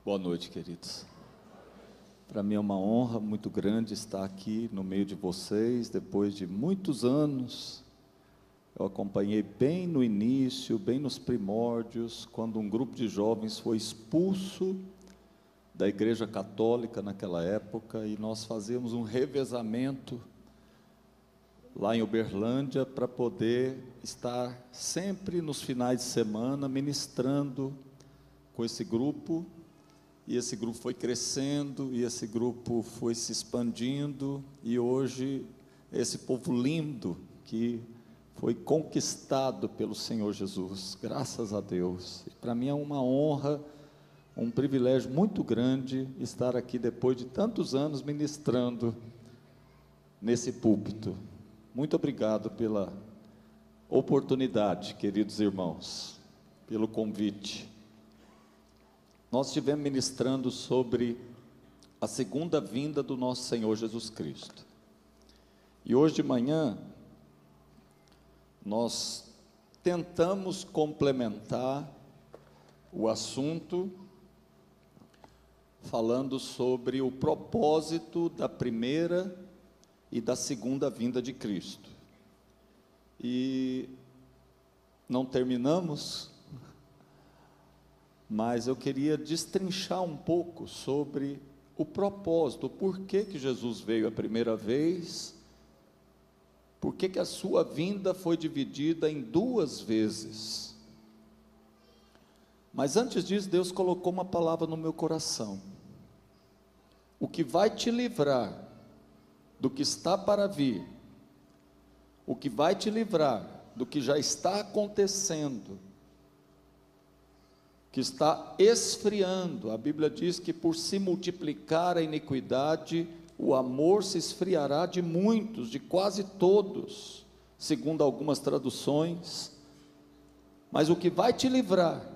Boa noite, queridos. Para mim é uma honra muito grande estar aqui no meio de vocês, depois de muitos anos. Eu acompanhei bem no início, bem nos primórdios, quando um grupo de jovens foi expulso da Igreja Católica naquela época, e nós fazíamos um revezamento lá em Uberlândia, para poder estar sempre nos finais de semana ministrando com esse grupo, e esse grupo foi crescendo, e esse grupo foi se expandindo, e hoje esse povo lindo que foi conquistado pelo Senhor Jesus, graças a Deus. Para mim é uma honra, um privilégio muito grande estar aqui depois de tantos anos ministrando nesse púlpito. Muito obrigado pela oportunidade, queridos irmãos, pelo convite. Nós estivemos ministrando sobre a segunda vinda do nosso Senhor Jesus Cristo. E hoje de manhã, nós tentamos complementar o assunto, falando sobre o propósito da primeira e da segunda vinda de Cristo. E não terminamos, mas eu queria destrinchar um pouco sobre o propósito, por que Jesus veio a primeira vez, por que a sua vinda foi dividida em duas vezes. Mas antes disso, Deus colocou uma palavra no meu coração: o que vai te livrar do que está para vir, o que vai te livrar do que já está acontecendo, que está esfriando. A Bíblia diz que por se multiplicar a iniquidade, o amor se esfriará de muitos, de quase todos, segundo algumas traduções. Mas o que vai te livrar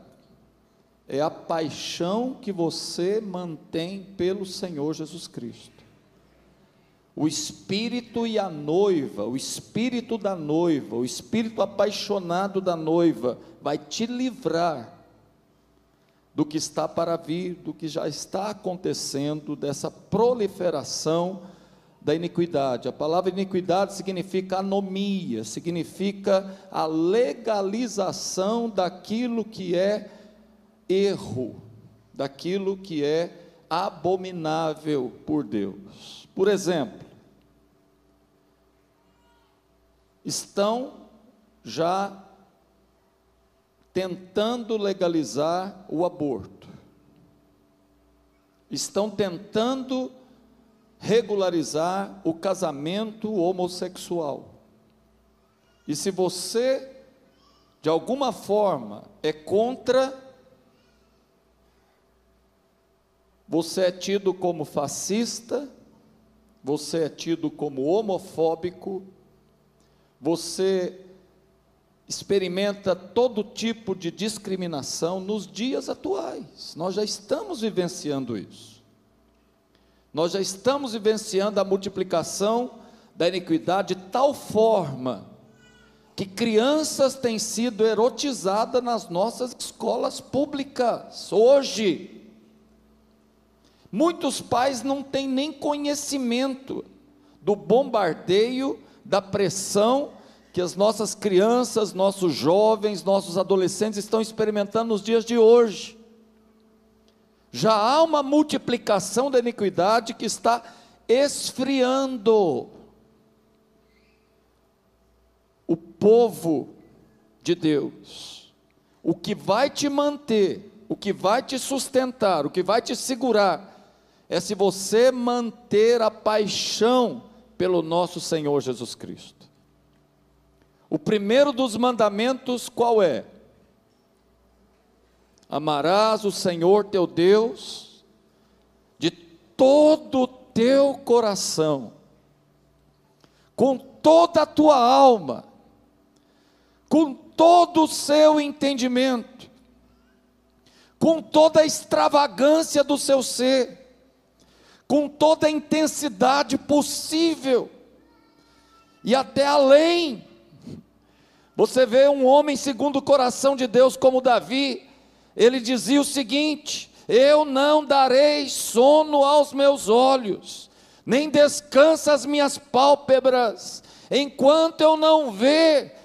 é a paixão que você mantém pelo Senhor Jesus Cristo. O espírito e a noiva, o espírito da noiva, o espírito apaixonado da noiva, vai te livrar do que está para vir, do que já está acontecendo, dessa proliferação da iniquidade. A palavra iniquidade significa anomia, significa a legalização daquilo que é erro, daquilo que é abominável por Deus. Por exemplo, estão já tentando legalizar o aborto, estão tentando regularizar o casamento homossexual. E se você, de alguma forma, é contra, você é tido como fascista, você é tido como homofóbico, você experimenta todo tipo de discriminação nos dias atuais. Nós já estamos vivenciando isso. Nós já estamos vivenciando a multiplicação da iniquidade de tal forma que crianças têm sido erotizadas nas nossas escolas públicas. Hoje, muitos pais não têm nem conhecimento do bombardeio, da pressão que as nossas crianças, nossos jovens, nossos adolescentes estão experimentando nos dias de hoje. Já há uma multiplicação da iniquidade que está esfriando o povo de Deus. O que vai te manter, o que vai te sustentar, o que vai te segurar, é se você manter a paixão pelo nosso Senhor Jesus Cristo. O primeiro dos mandamentos qual é? Amarás o Senhor teu Deus de todo o teu coração, com toda a tua alma, com todo o seu entendimento, com toda a extravagância do seu ser, com toda a intensidade possível, e até além. Você vê um homem segundo o coração de Deus como Davi, ele dizia o seguinte: eu não darei sono aos meus olhos, nem descansa as minhas pálpebras, enquanto eu não ver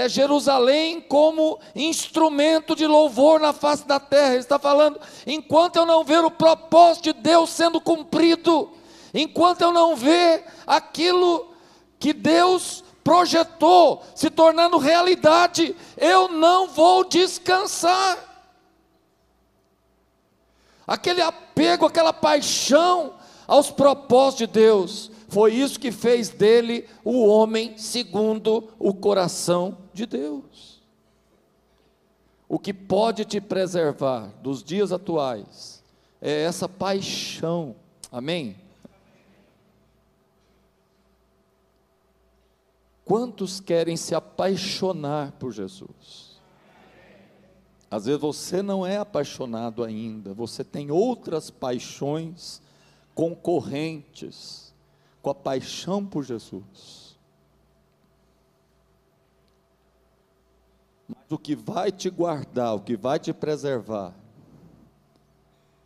Jerusalém como instrumento de louvor na face da terra. Ele está falando, enquanto eu não ver o propósito de Deus sendo cumprido, enquanto eu não ver aquilo que Deus projetou se tornando realidade, eu não vou descansar. Aquele apego, aquela paixão aos propósitos de Deus, foi isso que fez dele o homem segundo o coração de Deus. O que pode te preservar dos dias atuais é essa paixão, amém? Quantos querem se apaixonar por Jesus? Às vezes você não é apaixonado ainda, você tem outras paixões concorrentes com a paixão por Jesus. Mas o que vai te guardar, o que vai te preservar,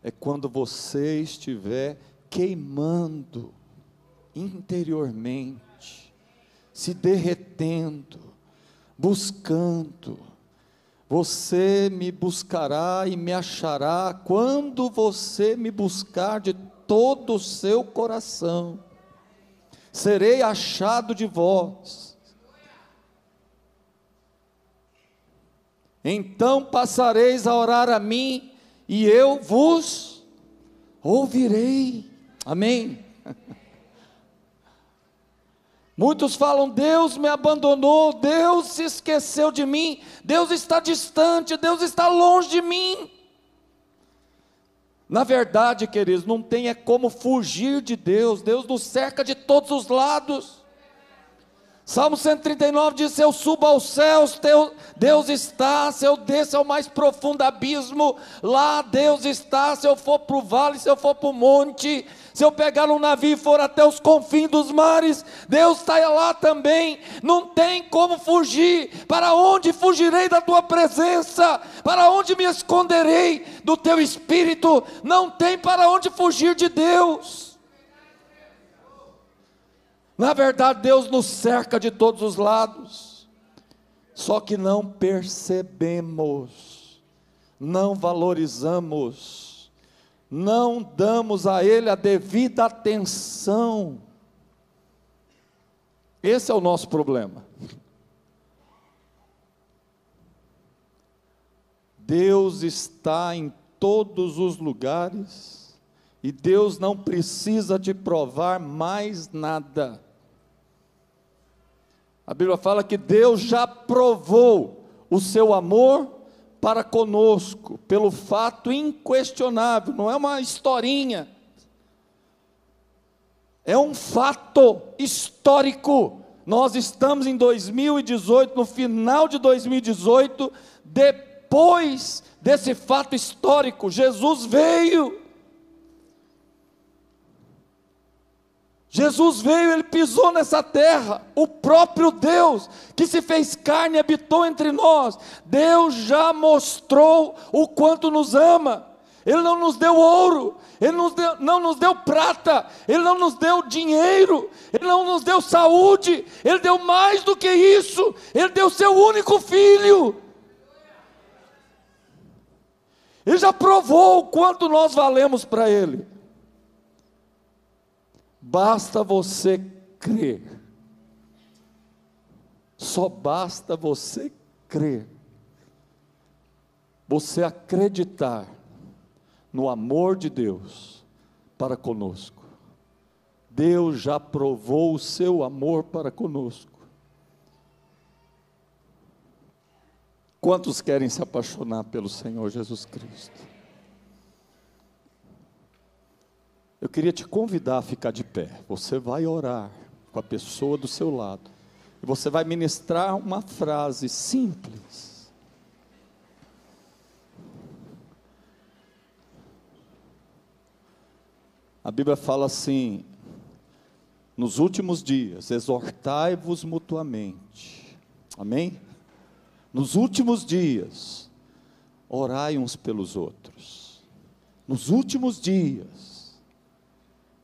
é quando você estiver queimando interiormente, se derretendo, buscando. Você me buscará e me achará quando você me buscar de todo o seu coração. Serei achado de vós. Então passareis a orar a mim, e eu vos ouvirei. Amém? Muitos falam, Deus me abandonou, Deus se esqueceu de mim, Deus está distante, Deus está longe de mim. Na verdade, queridos, não tem como fugir de Deus, Deus nos cerca de todos os lados. Salmo 139 diz, se eu subo aos céus, Deus está, se eu desço ao mais profundo abismo, lá Deus está, se eu for para o vale, se eu for para o monte, se eu pegar um navio e for até os confins dos mares, Deus está lá também. Não tem como fugir. Para onde fugirei da tua presença? Para onde me esconderei do teu espírito? Não tem para onde fugir de Deus. Na verdade, Deus nos cerca de todos os lados, só que não percebemos, não valorizamos, não damos a Ele a devida atenção. Esse é o nosso problema. Deus está em todos os lugares, e Deus não precisa te provar mais nada. A Bíblia fala que Deus já provou o seu amor para conosco, pelo fato inquestionável, não é uma historinha, é um fato histórico. Nós estamos em 2018, no final de 2018, depois desse fato histórico, Jesus veio. Jesus veio, Ele pisou nessa terra, o próprio Deus, que se fez carne e habitou entre nós. Deus já mostrou o quanto nos ama. Ele não nos deu ouro, Ele não nos deu prata, Ele não nos deu dinheiro, Ele não nos deu saúde, Ele deu mais do que isso, Ele deu seu único filho. Ele já provou o quanto nós valemos para Ele. Basta você crer, só basta você crer, você acreditar no amor de Deus para conosco. Deus já provou o seu amor para conosco. Quantos querem se apaixonar pelo Senhor Jesus Cristo? Eu queria te convidar a ficar de pé. Você vai orar com a pessoa do seu lado, e você vai ministrar uma frase simples. A Bíblia fala assim: nos últimos dias, exortai-vos mutuamente. Amém? Nos últimos dias, orai uns pelos outros. nos últimos dias,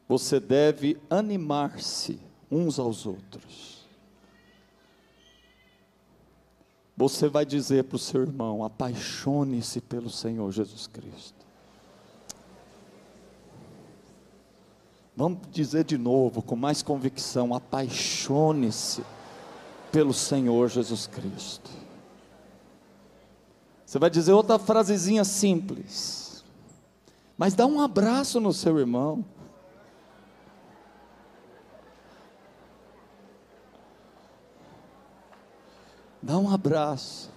você deve animar-se uns aos outros. Você vai dizer para o seu irmão: apaixone-se pelo Senhor Jesus Cristo. Vamos dizer de novo, com mais convicção: apaixone-se pelo Senhor Jesus Cristo. Você vai dizer outra frasezinha simples, mas dá um abraço no seu irmão. Dá um abraço.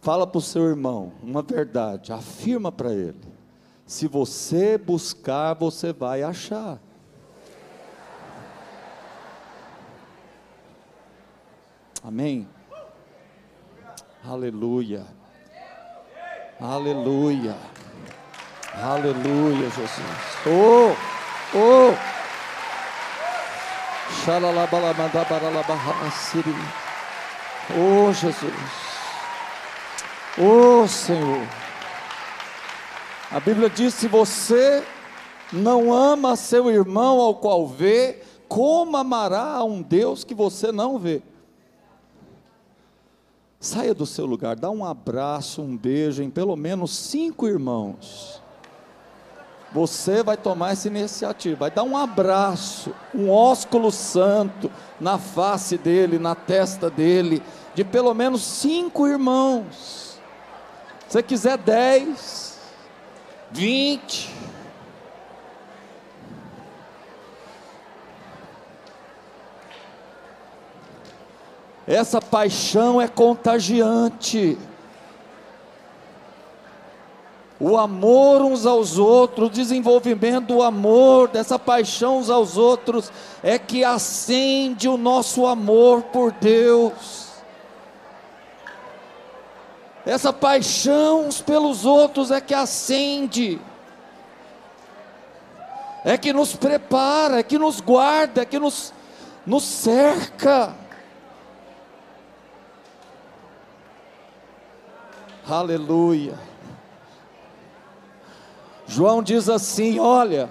Fala para o seu irmão uma verdade, afirma para ele: se você buscar, você vai achar. Amém? Aleluia. Aleluia. Aleluia, Jesus. Oh. Oh, Jesus. Oh, Senhor. A Bíblia diz: se você não ama seu irmão ao qual vê, como amará a um Deus que você não vê? Saia do seu lugar, dá um abraço, um beijo em pelo menos 5 irmãos. Você vai tomar essa iniciativa, vai dar um abraço, um ósculo santo na face dele, na testa dele, de pelo menos 5 irmãos. Se você quiser 10, 20. Essa paixão é contagiante. O amor uns aos outros, o desenvolvimento do amor, dessa paixão uns aos outros, é que acende o nosso amor por Deus. Essa paixão uns pelos outros é que acende, é que nos prepara, é que nos guarda, é que nos cerca. Aleluia. João diz assim: olha,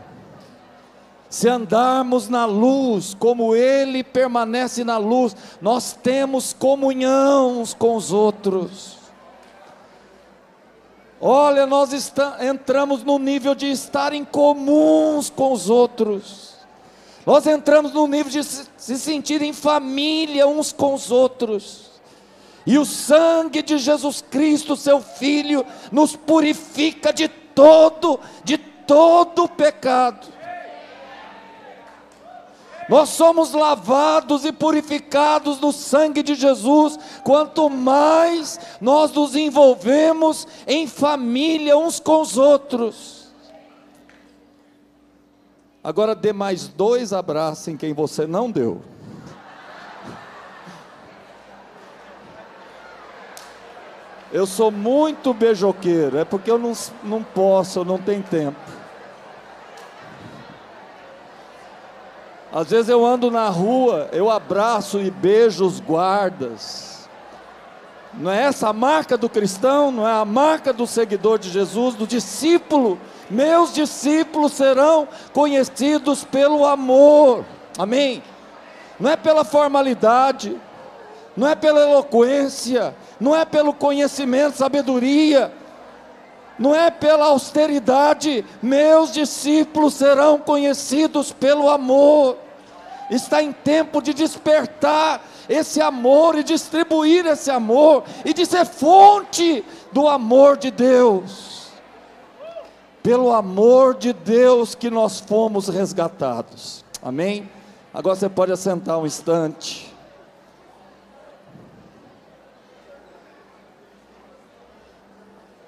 se andarmos na luz, como Ele permanece na luz, nós temos comunhão uns com os outros. Olha, nós entramos no nível de estar em comuns com os outros. Nós entramos no nível de se sentir em família uns com os outros. E o sangue de Jesus Cristo, seu Filho, nos purifica de todo pecado. Nós somos lavados e purificados no sangue de Jesus, quanto mais nós nos envolvemos em família uns com os outros. Agora dê mais 2 abraços em quem você não deu. Eu sou muito beijoqueiro, é porque eu não posso, eu não tenho tempo. Às vezes eu ando na rua, eu abraço e beijo os guardas. Não é essa a marca do cristão? Não é a marca do seguidor de Jesus, do discípulo? Meus discípulos serão conhecidos pelo amor. Amém? Não é pela formalidade, não é pela eloquência, não é pelo conhecimento, sabedoria, não é pela austeridade. Meus discípulos serão conhecidos pelo amor. Está em tempo de despertar esse amor e distribuir esse amor, e de ser fonte do amor de Deus. Pelo amor de Deus que nós fomos resgatados. Amém? Agora você pode assentar um instante.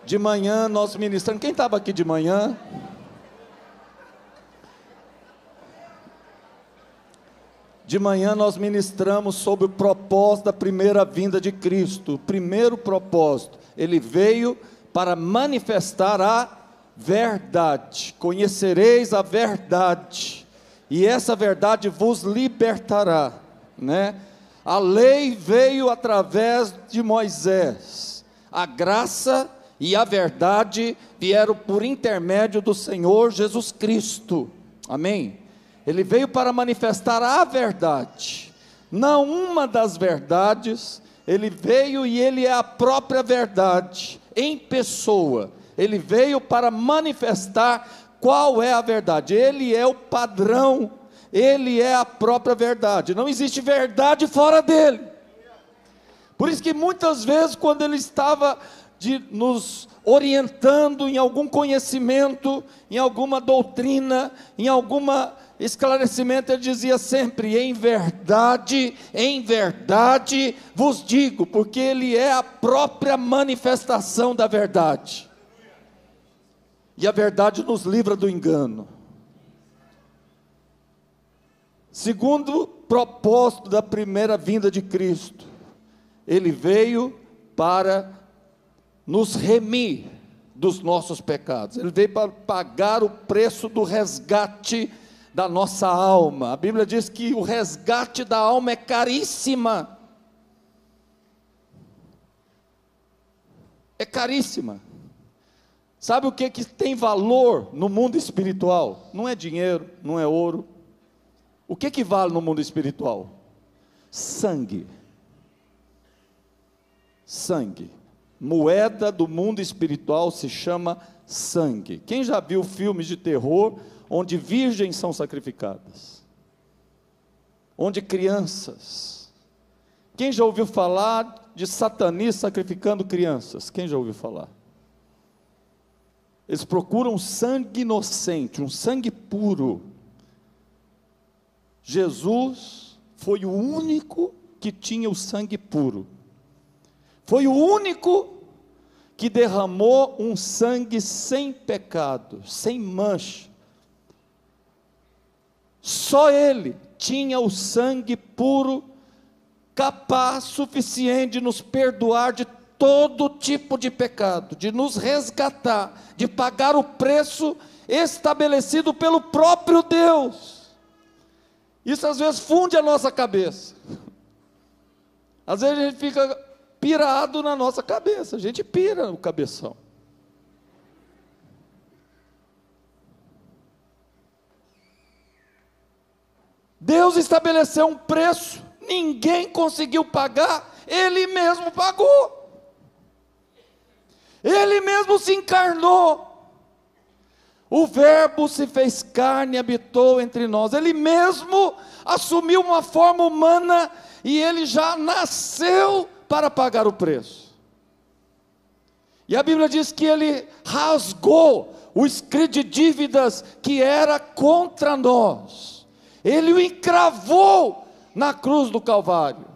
De manhã nós ministramos. Quem estava aqui de manhã? De manhã nós ministramos sobre o propósito da primeira vinda de Cristo. O primeiro propósito, Ele veio para manifestar a verdade. Conhecereis a verdade, e essa verdade vos libertará, né? A lei veio através de Moisés. a graça e a verdade vieram por intermédio do Senhor Jesus Cristo. Amém? Ele veio para manifestar a verdade, não uma das verdades. Ele veio e ele é a própria verdade, em pessoa. Ele veio para manifestar qual é a verdade. Ele é o padrão, ele é a própria verdade. Não existe verdade fora dele. Por isso que muitas vezes, quando ele estava nos orientando em algum conhecimento, em alguma doutrina, em algum esclarecimento, ele dizia sempre: em verdade vos digo, porque ele é a própria manifestação da verdade. E a verdade nos livra do engano. Segundo propósito da primeira vinda de Cristo, ele veio para nos remir dos nossos pecados. Ele veio para pagar o preço do resgate da nossa alma. A Bíblia diz que o resgate da alma é caríssima. É caríssima. Sabe o que tem valor no mundo espiritual? Não é dinheiro, não é ouro. O que vale no mundo espiritual? Sangue. Sangue. Moeda do mundo espiritual se chama sangue. Quem já viu filmes de terror onde virgens são sacrificadas? Onde crianças? Quem já ouviu falar de satanistas sacrificando crianças? Quem já ouviu falar? Eles procuram sangue inocente, um sangue puro. Jesus foi o único que tinha o sangue puro. Foi o único que derramou um sangue sem pecado, sem mancha. Só ele tinha o sangue puro, capaz, suficiente de nos perdoar de todo tipo de pecado, de nos resgatar, de pagar o preço estabelecido pelo próprio Deus. Isso às vezes funde a nossa cabeça. Às vezes a gente fica pirado na nossa cabeça, a gente pira o cabeção. Deus estabeleceu um preço, ninguém conseguiu pagar, Ele mesmo pagou. Ele mesmo se encarnou. O Verbo se fez carne e habitou entre nós. Ele mesmo assumiu uma forma humana e ele já nasceu para pagar o preço. E a Bíblia diz que ele rasgou o escrito de dívidas que era contra nós. Ele o encravou na cruz do Calvário.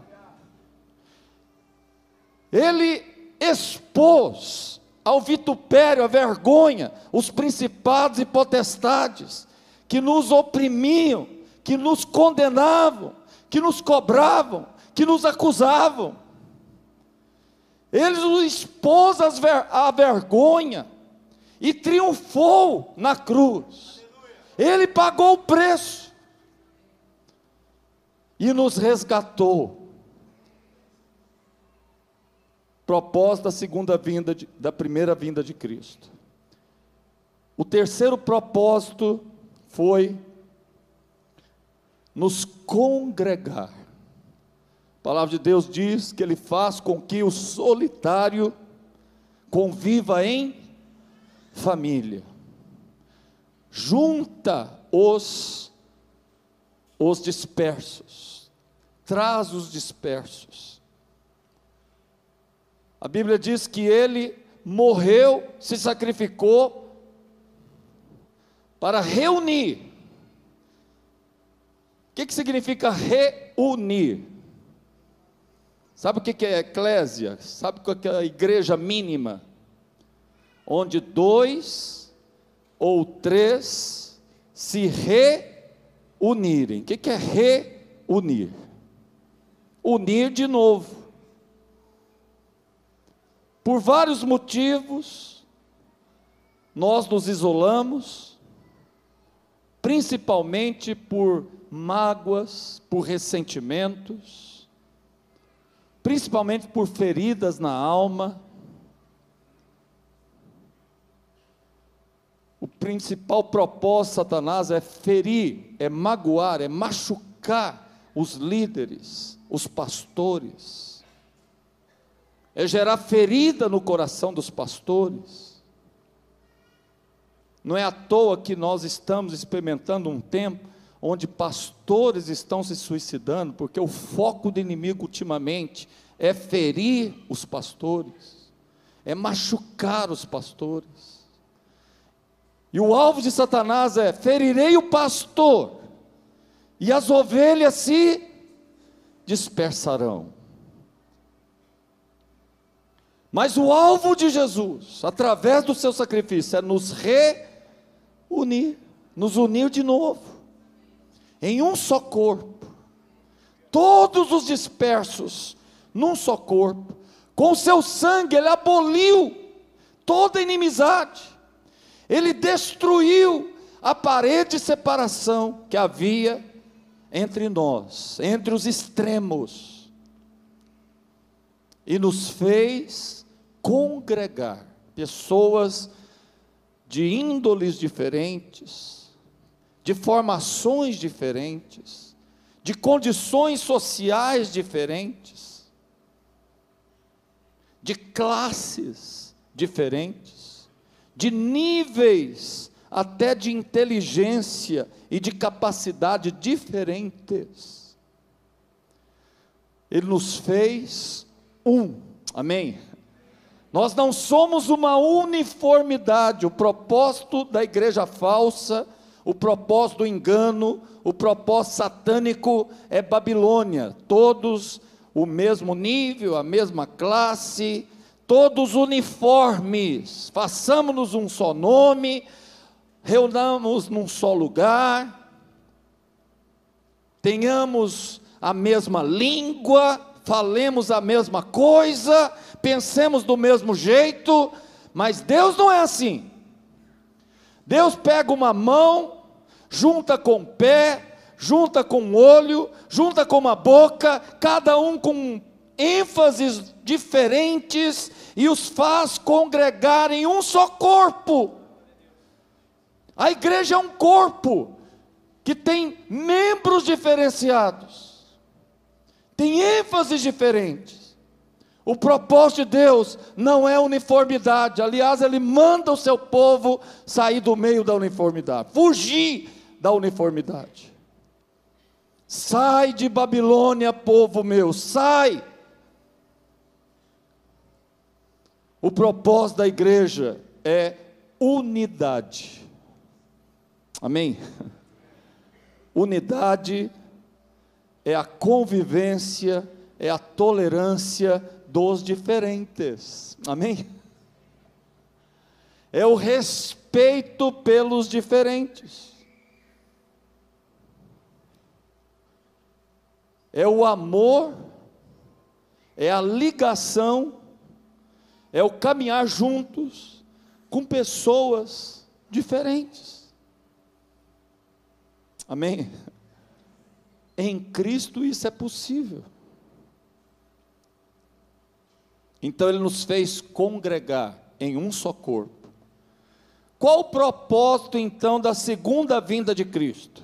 Ele expôs ao vitupério, à vergonha, os principados e potestades que nos oprimiam, que nos condenavam, que nos cobravam, que nos acusavam. Ele nos expôs à vergonha e triunfou na cruz. Ele pagou o preço e nos resgatou. Propósito da segunda vinda, da primeira vinda de Cristo. O terceiro propósito foi nos congregar. A palavra de Deus diz que Ele faz com que o solitário conviva em família. Junta os dispersos, traz os dispersos. A Bíblia diz que Ele morreu, se sacrificou para reunir. O que significa reunir? Sabe o que é eclésia? Sabe o que é a igreja mínima? Onde 2 ou 3 se reunirem. O que é reunir? Unir de novo. Por vários motivos, nós nos isolamos, principalmente por mágoas, por ressentimentos, principalmente por feridas na alma, principal propósito de Satanás é ferir, é magoar, é machucar os líderes, os pastores, é gerar ferida no coração dos pastores. Não é à toa que nós estamos experimentando um tempo onde pastores estão se suicidando, porque o foco do inimigo ultimamente é ferir os pastores, é machucar os pastores. E o alvo de Satanás é: ferirei o pastor, e as ovelhas se dispersarão. Mas o alvo de Jesus, através do seu sacrifício, é nos reunir, nos unir de novo, em um só corpo, todos os dispersos, num só corpo. Com o seu sangue ele aboliu toda inimizade, ele destruiu a parede de separação que havia entre nós, entre os extremos, e nos fez congregar pessoas de índoles diferentes, de formações diferentes, de condições sociais diferentes, de classes diferentes, de níveis até de inteligência e de capacidade diferentes. Ele nos fez amém? Nós não somos uma uniformidade. O propósito da igreja falsa, o propósito do engano, o propósito satânico é Babilônia, todos o mesmo nível, a mesma classe, todos uniformes, façamos-nos um só nome, reunamos num só lugar, tenhamos a mesma língua, falemos a mesma coisa, pensemos do mesmo jeito. Mas Deus não é assim. Deus pega uma mão, junta com o pé, junta com o olho, junta com uma boca, cada um com ênfases diferentes, e os faz congregar em um só corpo. A igreja é um corpo que tem membros diferenciados, tem ênfases diferentes. O propósito de Deus não é uniformidade. Aliás, Ele manda o seu povo sair do meio da uniformidade, fugir da uniformidade. Sai de Babilônia, povo meu, sai. O propósito da igreja é unidade. Amém? Unidade é a convivência, é a tolerância dos diferentes. Amém? É o respeito pelos diferentes. É o amor, é a ligação, é o caminhar juntos com pessoas diferentes. Amém? Em Cristo isso é possível. Então Ele nos fez congregar em um só corpo. Qual o propósito então da segunda vinda de Cristo?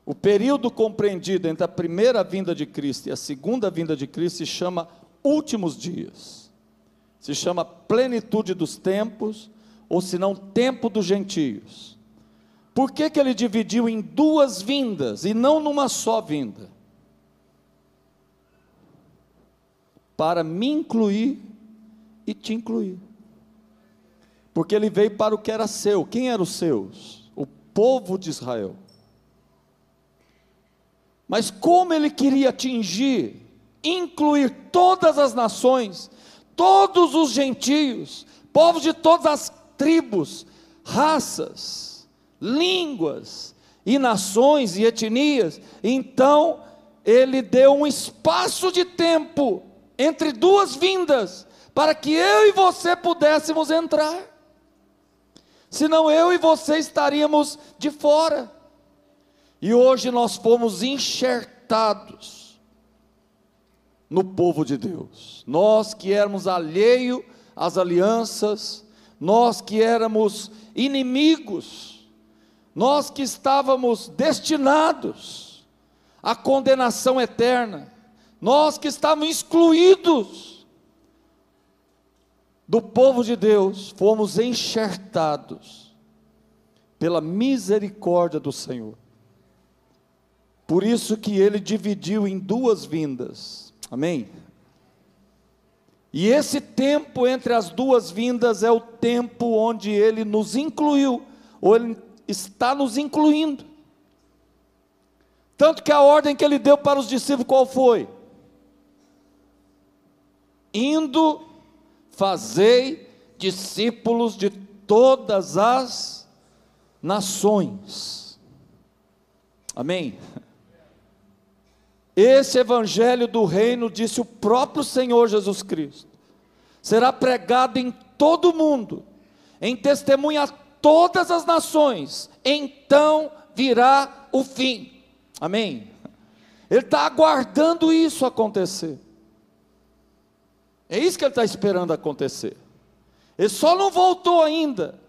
O período compreendido entre a primeira vinda de Cristo e a segunda vinda de Cristo se chama últimos dias, se chama plenitude dos tempos, ou se não, tempo dos gentios. Por que Ele dividiu em duas vindas e não numa só vinda? Para me incluir e te incluir. Porque Ele veio para o que era seu. Quem eram os seus? O povo de Israel. Mas como Ele queria atingir, incluir todas as nações, todos os gentios, povos de todas as tribos, raças, línguas e nações e etnias, então Ele deu um espaço de tempo entre duas vindas, para que eu e você pudéssemos entrar. Senão eu e você estaríamos de fora. E hoje nós fomos enxertados no povo de Deus. Nós que éramos alheio às alianças, nós que éramos inimigos, nós que estávamos destinados à condenação eterna, nós que estávamos excluídos do povo de Deus, fomos enxertados pela misericórdia do Senhor. Por isso que Ele dividiu em duas vindas, amém? E esse tempo entre as duas vindas é o tempo onde Ele nos incluiu, ou Ele está nos incluindo. Tanto que a ordem que Ele deu para os discípulos qual foi? Indo, fazei discípulos de todas as nações. Amém? Esse evangelho do reino, disse o próprio Senhor Jesus Cristo, será pregado em todo o mundo, em testemunha a todas as nações, então virá o fim. Amém? Ele está aguardando isso acontecer. É isso que Ele está esperando acontecer. Ele só não voltou ainda,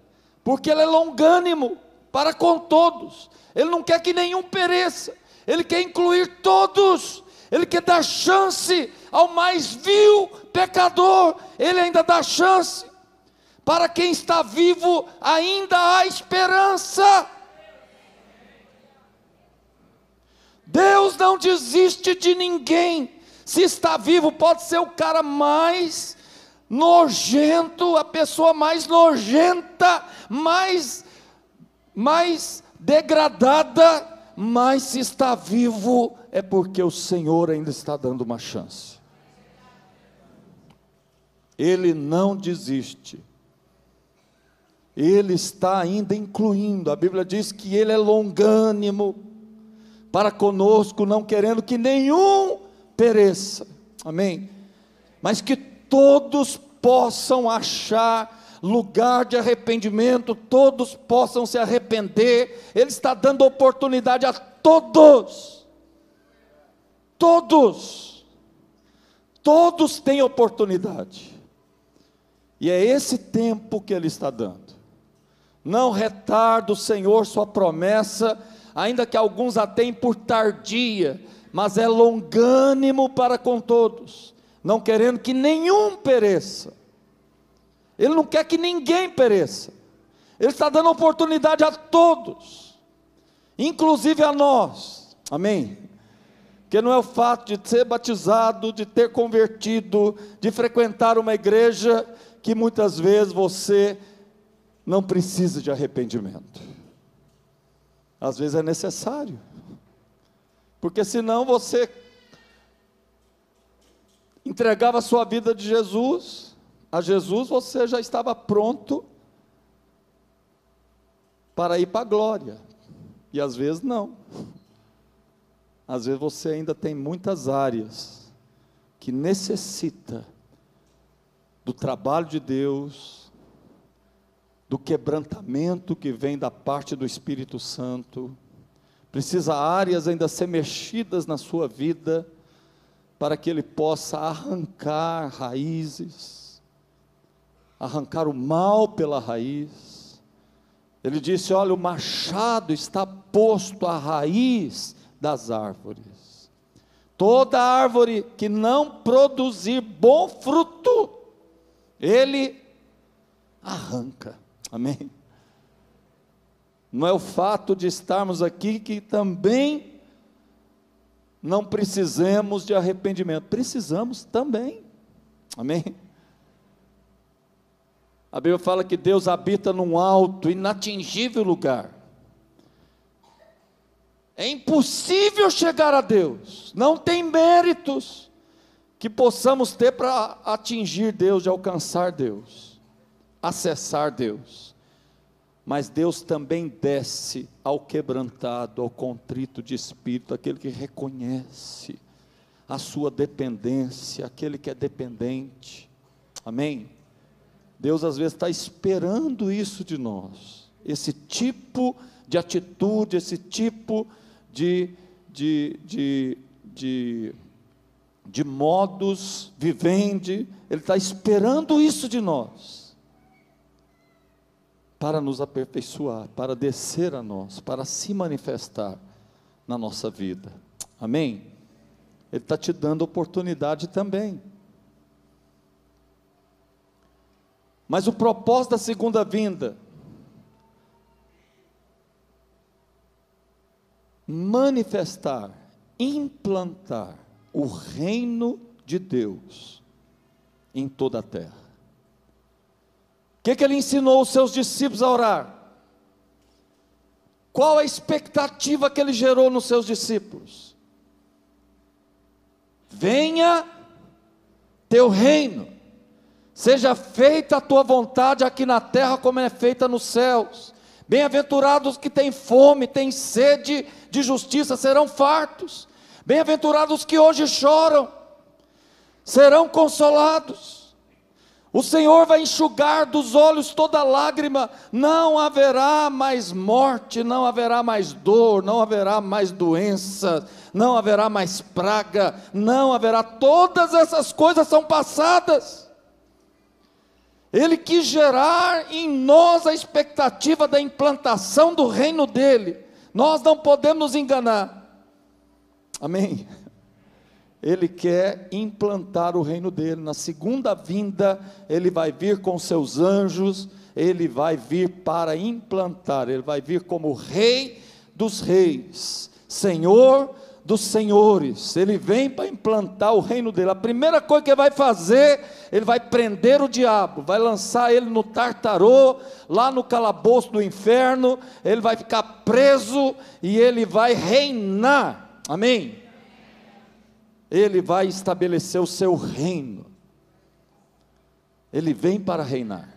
porque Ele é longânimo para com todos. Ele não quer que nenhum pereça. Ele quer incluir todos. Ele quer dar chance ao mais vil pecador. Ele ainda dá chance. Para quem está vivo, ainda há esperança. Deus não desiste de ninguém. Se está vivo, pode ser o cara mais nojento, a pessoa mais nojenta, mais degradada, mas se está vivo, é porque o Senhor ainda está dando uma chance. Ele não desiste. Ele está ainda incluindo. A Bíblia diz que Ele é longânimo para conosco, não querendo que nenhum pereça, amém? Mas que todos possam achar lugar de arrependimento, todos possam se arrepender. Ele está dando oportunidade a todos, todos têm oportunidade, e é esse tempo que Ele está dando. Não retarda o Senhor sua promessa, ainda que alguns a tenham por tardia, mas é longânimo para com todos, não querendo que nenhum pereça. Ele não quer que ninguém pereça. Ele está dando oportunidade a todos, inclusive a nós, amém? Porque não é o fato de ser batizado, de ter convertido, de frequentar uma igreja, que muitas vezes você não precisa de arrependimento. Às vezes é necessário, porque senão você entregava a sua vida a Jesus, você já estava pronto para ir para a glória, e às vezes não. Às vezes você ainda tem muitas áreas que necessita do trabalho de Deus, do quebrantamento que vem da parte do Espírito Santo. Precisa áreas ainda ser mexidas na sua vida, para que Ele possa arrancar raízes, arrancar o mal pela raiz. Ele disse: olha, o machado está posto à raiz das árvores. Toda árvore que não produzir bom fruto, Ele arranca. Amém? Não é o fato de estarmos aqui que também não precisemos de arrependimento. Precisamos também. Amém? A Bíblia fala que Deus habita num alto, inatingível lugar. É impossível chegar a Deus. Não tem méritos que possamos ter para atingir Deus, de alcançar Deus, acessar Deus. Mas Deus também desce ao quebrantado, ao contrito de espírito, aquele que reconhece a sua dependência, aquele que é dependente. Amém? Deus às vezes está esperando isso de nós, esse tipo de atitude, esse tipo de modus vivendi. Ele está esperando isso de nós. para nos aperfeiçoar, para descer a nós, para se manifestar na nossa vida. Amém? Ele está te dando oportunidade também. Mas o propósito da segunda vinda, manifestar, implantar o reino de Deus em toda a terra. O que ele ensinou os seus discípulos a orar? Qual a expectativa que ele gerou nos seus discípulos? Venha teu reino, seja feita a tua vontade aqui na terra como é feita nos céus. Bem-aventurados que têm fome, têm sede de justiça, serão fartos. Bem-aventurados que hoje choram, serão consolados. O Senhor vai enxugar dos olhos toda lágrima, não haverá mais morte, não haverá mais dor, não haverá mais doença, não haverá mais praga, não haverá, todas essas coisas são passadas. Ele quis gerar em nós a expectativa da implantação do reino dele. Nós não podemos nos enganar. Amém? Ele quer implantar o reino dele. Na segunda vinda, ele vai vir com seus anjos, ele vai vir para implantar, ele vai vir como Rei dos reis, Senhor dos senhores. Ele vem para implantar o reino dele. A primeira coisa que ele vai fazer, ele vai prender o diabo, vai lançar ele no tartarô, lá no calabouço do inferno, ele vai ficar preso e ele vai reinar. Amém? Ele vai estabelecer o seu reino. Ele vem para reinar.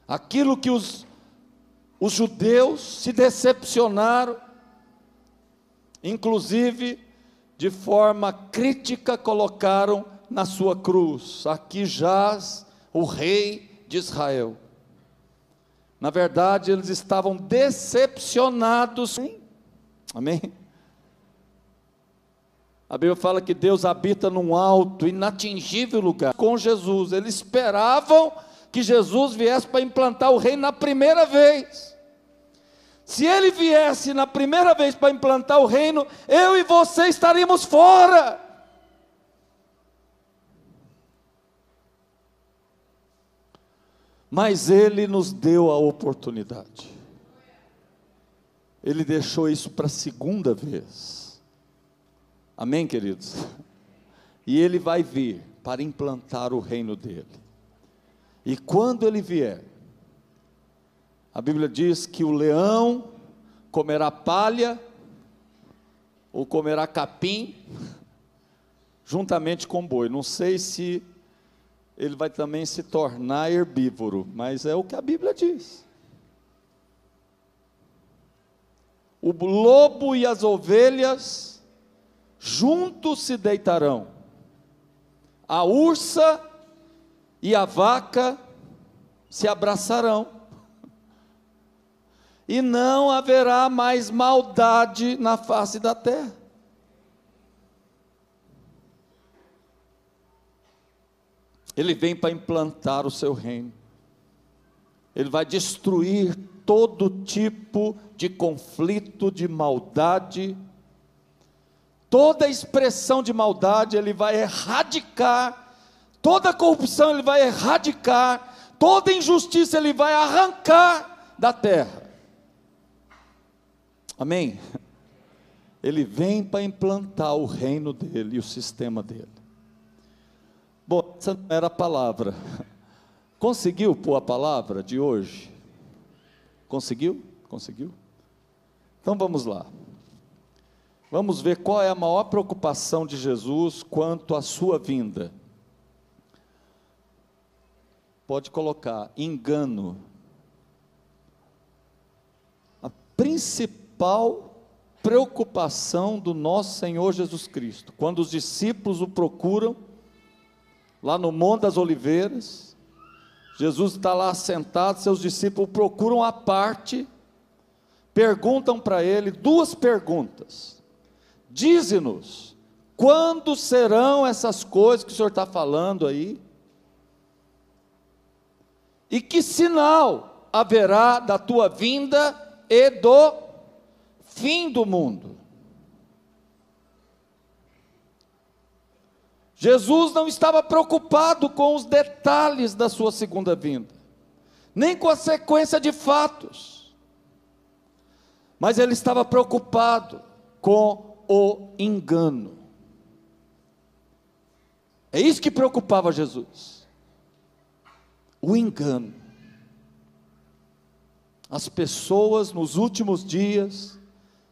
Aquilo que os judeus se decepcionaram, inclusive de forma crítica colocaram na sua cruz: aqui jaz o rei de Israel. Na verdade, eles estavam decepcionados. Amém? A Bíblia fala que Deus habita num alto, inatingível lugar, com Jesus. Eles esperavam que Jesus viesse para implantar o reino na primeira vez. Se ele viesse na primeira vez para implantar o reino, eu e você estaríamos fora. Mas ele nos deu a oportunidade. Ele deixou isso para a segunda vez. Amém, queridos? E ele vai vir para implantar o reino dele. E quando ele vier, a Bíblia diz que o leão comerá palha, ou comerá capim, juntamente com o boi. Não sei se ele vai também se tornar herbívoro, mas é o que a Bíblia diz. O lobo e as ovelhas juntos se deitarão, a ursa e a vaca se abraçarão, e não haverá mais maldade na face da terra. Ele vem para implantar o seu reino. Ele vai destruir todo tipo de conflito, de maldade. Toda expressão de maldade ele vai erradicar, toda corrupção ele vai erradicar, toda injustiça ele vai arrancar da terra. Amém? Ele vem para implantar o reino dele e o sistema dele. Bom, essa não era a palavra. Conseguiu pôr a palavra de hoje? Conseguiu? Conseguiu? Então vamos lá. Vamos ver qual é a maior preocupação de Jesus quanto à sua vinda. Pode colocar: engano. A principal preocupação do nosso Senhor Jesus Cristo, quando os discípulos o procuram, lá no Monte das Oliveiras, Jesus está lá sentado, seus discípulos o procuram à parte, perguntam para ele duas perguntas: dize-nos, quando serão essas coisas que o Senhor está falando aí? E que sinal haverá da tua vinda e do fim do mundo? Jesus não estava preocupado com os detalhes da sua segunda vinda, nem com a sequência de fatos, mas ele estava preocupado com o engano. É isso que preocupava Jesus, o engano. As pessoas nos últimos dias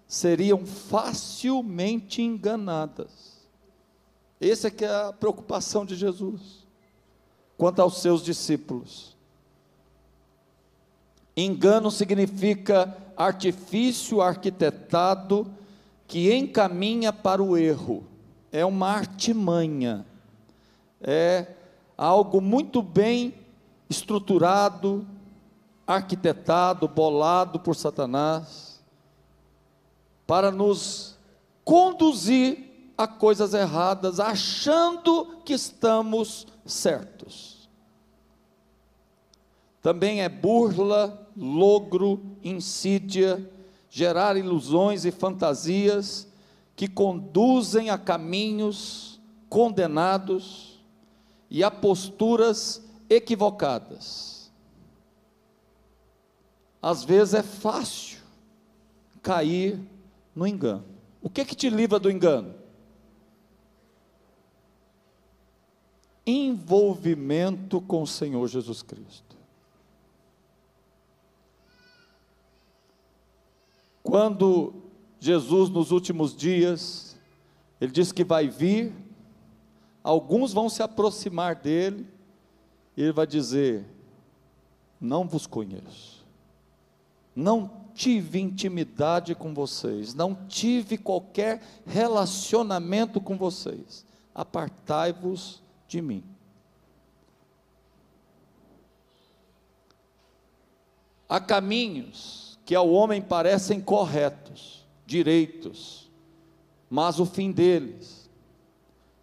seriam facilmente enganadas. Essa é que é a preocupação de Jesus quanto aos seus discípulos. Engano significa artifício arquitetado que encaminha para o erro. É uma artimanha, é algo muito bem estruturado, arquitetado, bolado por Satanás, para nos conduzir a coisas erradas, achando que estamos certos. Também é burla, logro, insídia, gerar ilusões e fantasias que conduzem a caminhos condenados e a posturas equivocadas. Às vezes é fácil cair no engano. O que te livra do engano? Envolvimento com o Senhor Jesus Cristo. Quando Jesus, nos últimos dias, ele diz que vai vir, alguns vão se aproximar dele, e ele vai dizer: não vos conheço, não tive intimidade com vocês, não tive qualquer relacionamento com vocês, apartai-vos de mim. Há caminhos que ao homem parecem corretos, direitos, mas o fim deles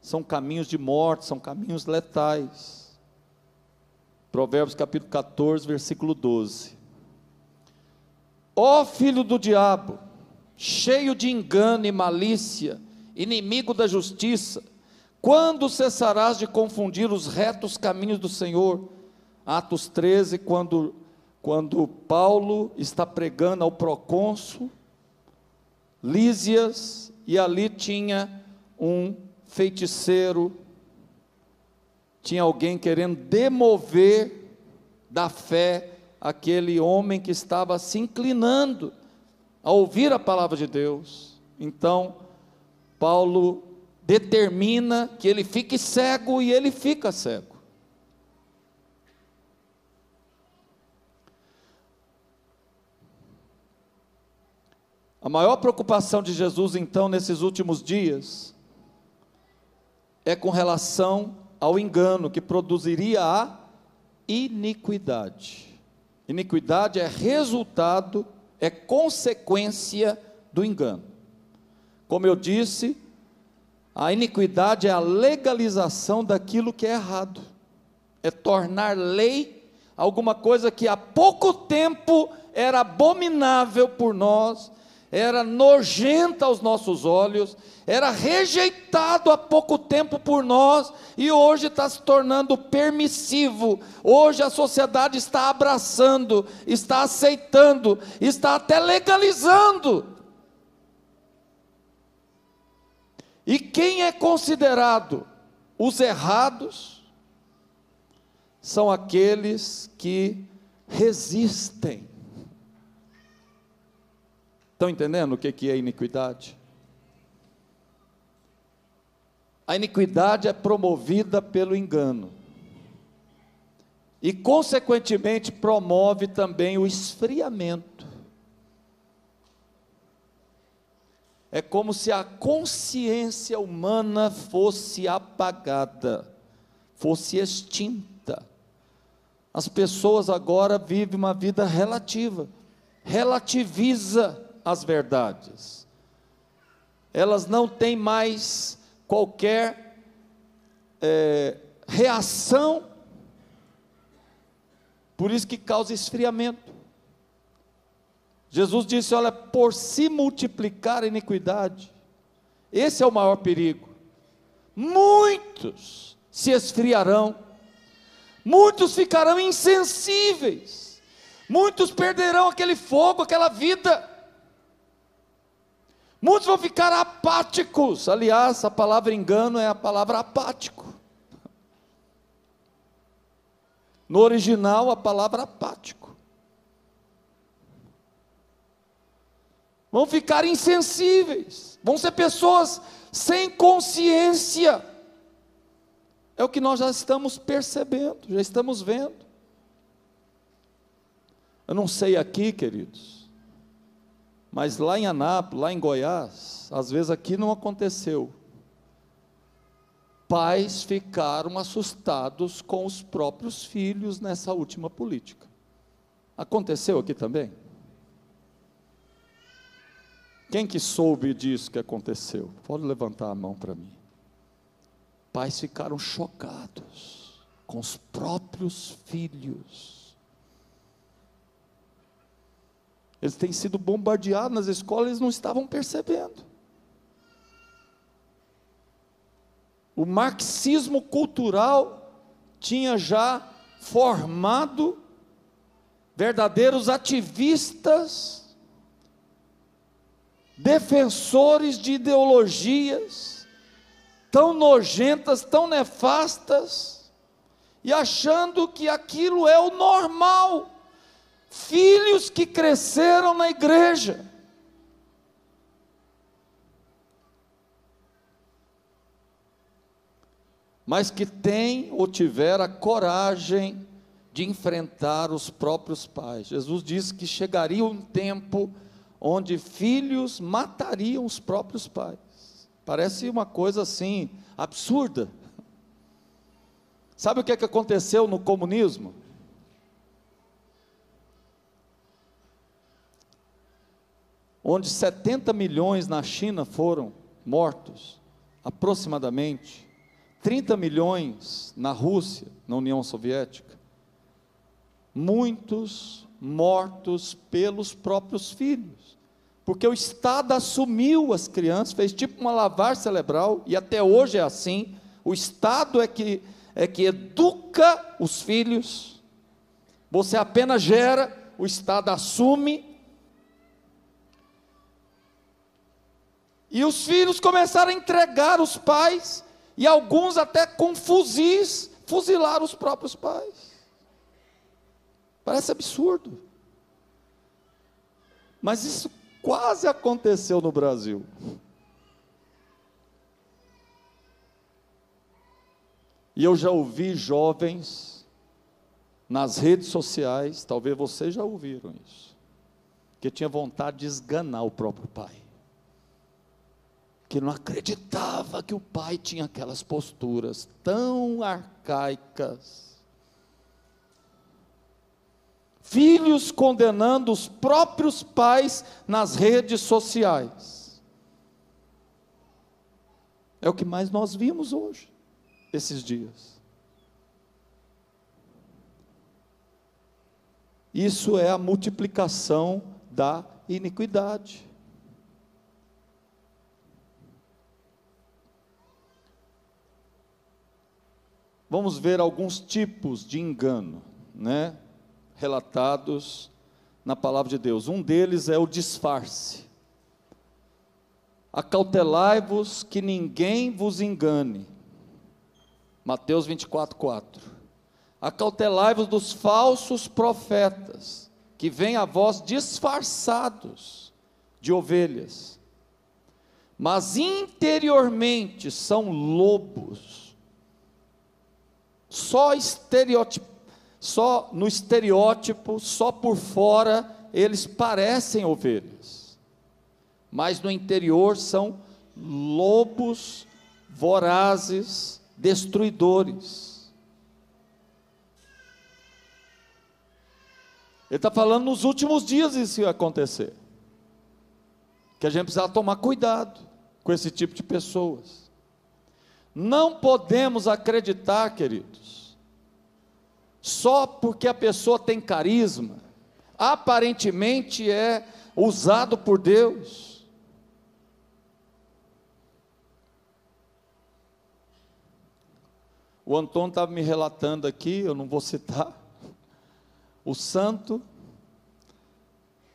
são caminhos de morte, são caminhos letais. Provérbios capítulo 14, versículo 12. Ó filho do diabo, cheio de engano e malícia, inimigo da justiça, quando cessarás de confundir os retos caminhos do Senhor? Atos 13, quando Paulo está pregando ao procônsul Lísias, e ali tinha um feiticeiro, tinha alguém querendo demover da fé aquele homem que estava se inclinando a ouvir a palavra de Deus. Então Paulo determina que ele fique cego, e ele fica cego. A maior preocupação de Jesus, então, nesses últimos dias, é com relação ao engano, que produziria a iniquidade. Iniquidade é resultado, é consequência do engano. Como eu disse, a iniquidade é a legalização daquilo que é errado, é tornar lei alguma coisa que há pouco tempo era abominável por nós, era nojenta aos nossos olhos, era rejeitado há pouco tempo por nós, e hoje está se tornando permissivo. Hoje a sociedade está abraçando, está aceitando, está até legalizando. E quem é considerado os errados são aqueles que resistem. Estão entendendo o que é iniquidade? A iniquidade é promovida pelo engano, e consequentemente promove também o esfriamento. É como se a consciência humana fosse apagada, fosse extinta. As pessoas agora vivem uma vida relativa, relativiza as verdades. Elas não têm mais qualquer reação Por isso que causa esfriamento. Jesus disse: olha, por se multiplicar a iniquidade, esse é o maior perigo. Muitos se esfriarão, muitos ficarão insensíveis, muitos perderão aquele fogo, aquela vida, muitos vão ficar apáticos. Aliás, a palavra engano é a palavra apático. No original, a palavra apático. Vão ficar insensíveis, vão ser pessoas sem consciência. É o que nós já estamos percebendo, já estamos vendo. Eu não sei aqui, queridos, mas lá em Anápolis, lá em Goiás, às vezes aqui não aconteceu. Pais ficaram assustados com os próprios filhos nessa última política. Aconteceu aqui também? Quem que soube disso que aconteceu? Pode levantar a mão para mim. Pais ficaram chocados com os próprios filhos. Eles têm sido bombardeados nas escolas, eles não estavam percebendo. O marxismo cultural tinha já formado verdadeiros ativistas, defensores de ideologias tão nojentas, tão nefastas, e achando que aquilo é o normal. Filhos que cresceram na igreja, mas que têm ou tiveram a coragem de enfrentar os próprios pais. Jesus disse que chegaria um tempo onde filhos matariam os próprios pais. Parece uma coisa assim, absurda. Sabe o que é que aconteceu no comunismo? Onde 70 milhões na China foram mortos, aproximadamente, 30 milhões na Rússia, na União Soviética, muitos mortos pelos próprios filhos, porque o Estado assumiu as crianças, fez tipo uma lavagem cerebral, e até hoje é assim. O Estado é que educa os filhos, você apenas gera, o Estado assume, e os filhos começaram a entregar os pais, e alguns até com fuzis, fuzilaram os próprios pais. Parece absurdo, mas isso quase aconteceu no Brasil. E eu já ouvi jovens nas redes sociais, talvez vocês já ouviram isso, que tinha vontade de esganar o próprio pai, que não acreditava que o pai tinha aquelas posturas tão arcaicas. Filhos condenando os próprios pais nas redes sociais. É o que mais nós vimos hoje, esses dias. Isso é a multiplicação da iniquidade. Vamos ver alguns tipos de engano, né, relatados na palavra de Deus. Um deles é o disfarce. Acautelai-vos que ninguém vos engane. Mateus 24:4. Acautelai-vos dos falsos profetas, que vêm a vós disfarçados de ovelhas, mas interiormente são lobos. Só no estereótipo, só por fora, eles parecem ovelhas, mas no interior são lobos vorazes, destruidores. Ele está falando nos últimos dias isso ia acontecer, que a gente precisa tomar cuidado com esse tipo de pessoas. Não podemos acreditar, queridos, só porque a pessoa tem carisma, aparentemente é usado por Deus. O Antônio estava me relatando aqui, eu não vou citar o santo,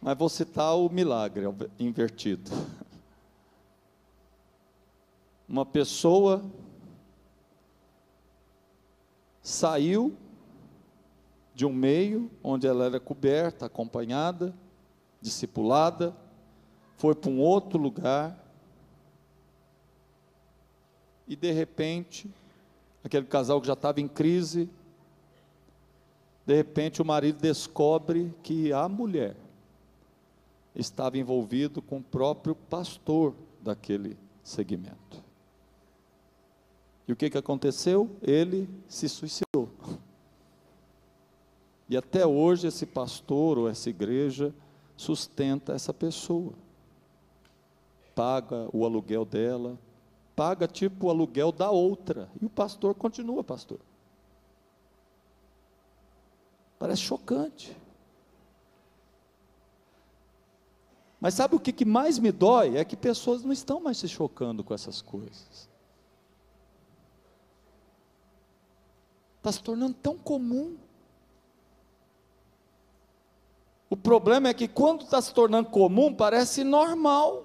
mas vou citar o milagre invertido. Uma pessoa saiu de um meio onde ela era coberta, acompanhada, discipulada, foi para um outro lugar, e de repente, aquele casal que já estava em crise, de repente o marido descobre que a mulher estava envolvido com o próprio pastor daquele segmento. E o que aconteceu? Ele se suicidou. E até hoje esse pastor ou essa igreja sustenta essa pessoa. Paga o aluguel dela, paga tipo o aluguel da outra. E o pastor continua pastor. Parece chocante. Mas sabe o que mais me dói? É que pessoas não estão mais se chocando com essas coisas. Está se tornando tão comum. O problema é que quando está se tornando comum, parece normal.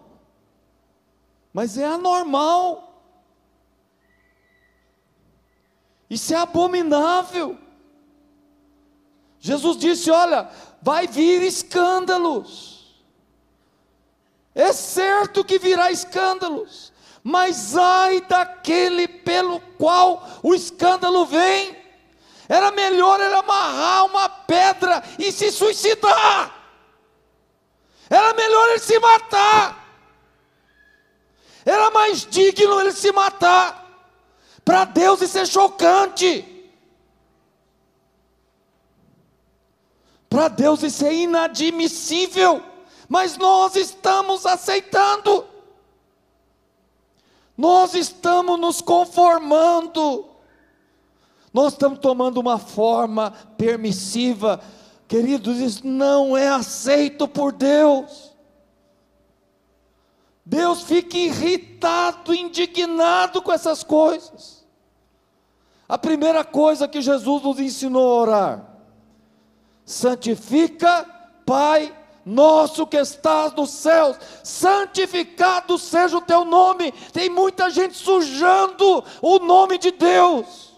Mas é anormal. Isso é abominável. Jesus disse: olha, vai vir escândalos. É certo que virá escândalos, mas ai daquele pelo qual o escândalo vem. Era melhor ele amarrar uma pedra e se suicidar. Era melhor ele se matar. Era mais digno ele se matar. Para Deus isso é chocante. Para Deus isso é inadmissível. Mas nós estamos aceitando. Nós estamos nos conformando. Nós estamos tomando uma forma permissiva. Queridos, isso não é aceito por Deus. Deus fica irritado, indignado com essas coisas. A primeira coisa que Jesus nos ensinou a orar: santifica, Pai nosso que estás nos céus, santificado seja o teu nome. Tem muita gente sujando o nome de Deus.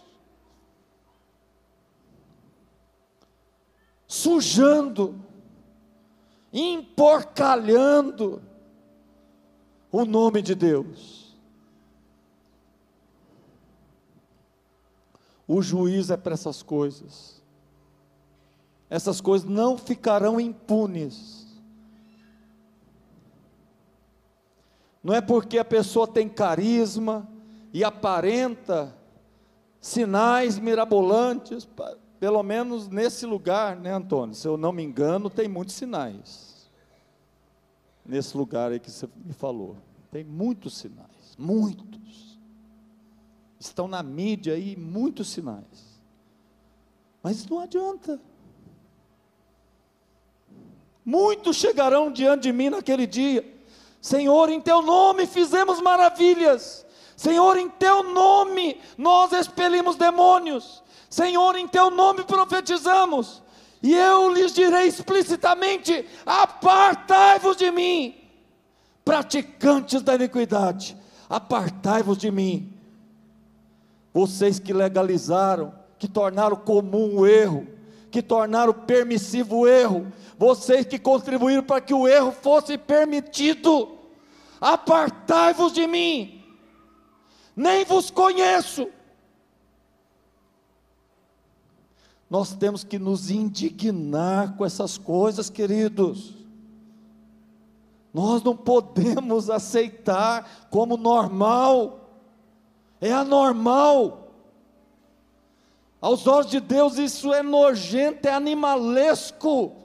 Sujando, emporcalhando o nome de Deus. O juiz é para essas coisas. Essas coisas não ficarão impunes. Não é porque a pessoa tem carisma e aparenta sinais mirabolantes. Pelo menos nesse lugar, né, Antônio? Se eu não me engano, tem muitos sinais. Nesse lugar aí que você me falou. Tem muitos sinais. Muitos. Estão na mídia aí muitos sinais. Mas não adianta. Muitos chegarão diante de mim naquele dia. Senhor, em teu nome fizemos maravilhas. Senhor, em teu nome nós expelimos demônios. Senhor, em teu nome profetizamos. E eu lhes direi explicitamente: apartai-vos de mim, praticantes da iniquidade, apartai-vos de mim. Vocês que legalizaram, que tornaram comum o erro, que tornaram permissivo o erro, vocês que contribuíram para que o erro fosse permitido, apartai-vos de mim, nem vos conheço. Nós temos que nos indignar com essas coisas, queridos. Nós não podemos aceitar como normal. É anormal. Aos olhos de Deus isso é nojento, é animalesco.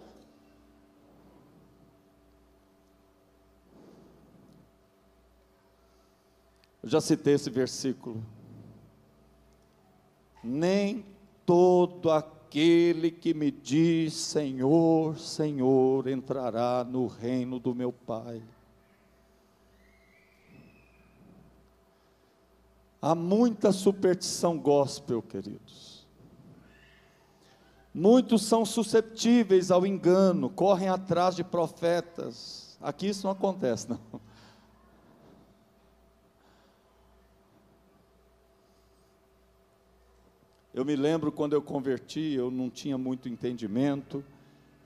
Eu já citei esse versículo. Nem todo aquele que me diz Senhor, Senhor, entrará no reino do meu Pai. Há muita superstição gospel, queridos. Muitos são susceptíveis ao engano, correm atrás de profetas. Aqui isso não acontece, não. Eu me lembro quando eu converti, eu não tinha muito entendimento,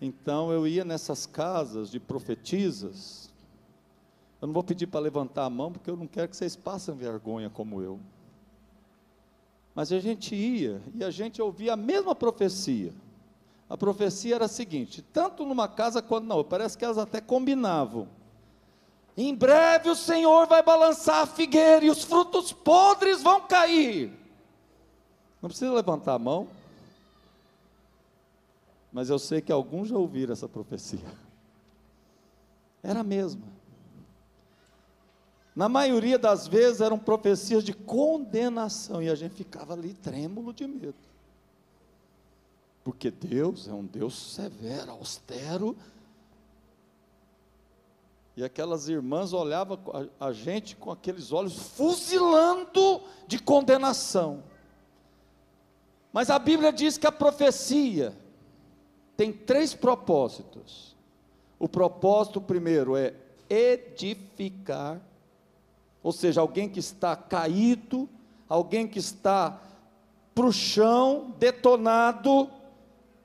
então eu ia nessas casas de profetisas. Eu não vou pedir para levantar a mão, porque eu não quero que vocês passem vergonha como eu. Mas a gente ia, e a gente ouvia a mesma profecia. A profecia era a seguinte, tanto numa casa quanto na outra, parece que elas até combinavam. Em breve o Senhor vai balançar a figueira, e os frutos podres vão cair. Não precisa levantar a mão, mas eu sei que alguns já ouviram essa profecia. Era a mesma. Na maioria das vezes eram profecias de condenação, e a gente ficava ali trêmulo de medo. Porque Deus é um Deus severo, austero, e aquelas irmãs olhavam a gente com aqueles olhos fuzilando de condenação. Mas a Bíblia diz que a profecia tem 3 propósitos. O propósito primeiro é edificar, ou seja, alguém que está caído, alguém que está para o chão, detonado,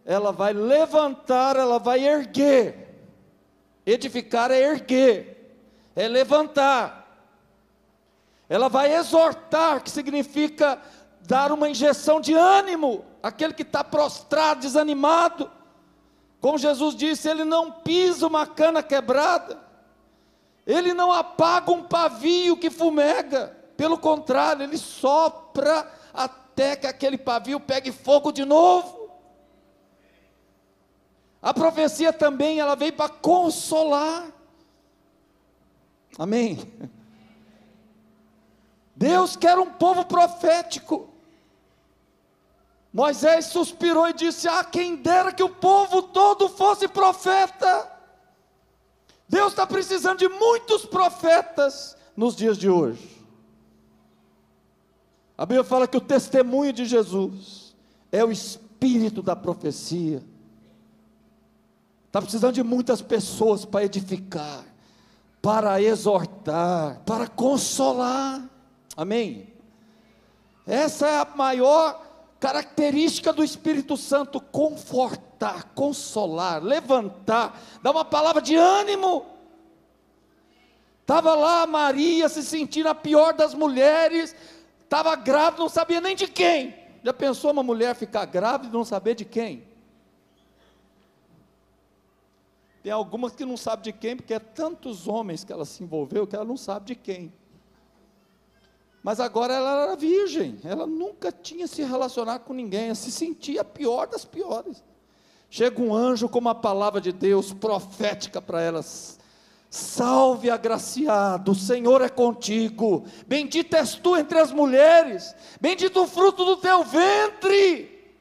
ela vai levantar, ela vai erguer. Edificar é erguer, é levantar. Ela vai exortar, que significa dar uma injeção de ânimo, aquele que está prostrado, desanimado. Como Jesus disse, ele não pisa uma cana quebrada, ele não apaga um pavio que fumega, pelo contrário, ele sopra até que aquele pavio pegue fogo de novo. A profecia também, ela veio para consolar. Amém? Deus quer um povo profético. Moisés suspirou e disse: ah, quem dera que o povo todo fosse profeta. Deus está precisando de muitos profetas nos dias de hoje. A Bíblia fala que o testemunho de Jesus é o espírito da profecia. Está precisando de muitas pessoas para edificar, para exortar, para consolar. Amém? Essa é a maior característica do Espírito Santo: confortar, consolar, levantar, dar uma palavra de ânimo. Estava lá Maria se sentindo a pior das mulheres, estava grávida, não sabia nem de quem. Já pensou uma mulher ficar grávida e não saber de quem? Tem algumas que não sabem de quem, porque é tantos homens que ela se envolveu, que ela não sabe de quem. Mas agora ela era virgem, ela nunca tinha se relacionado com ninguém, ela se sentia a pior das piores. Chega um anjo com uma palavra de Deus profética para elas: salve agraciado, o Senhor é contigo, bendita és tu entre as mulheres, bendito o fruto do teu ventre.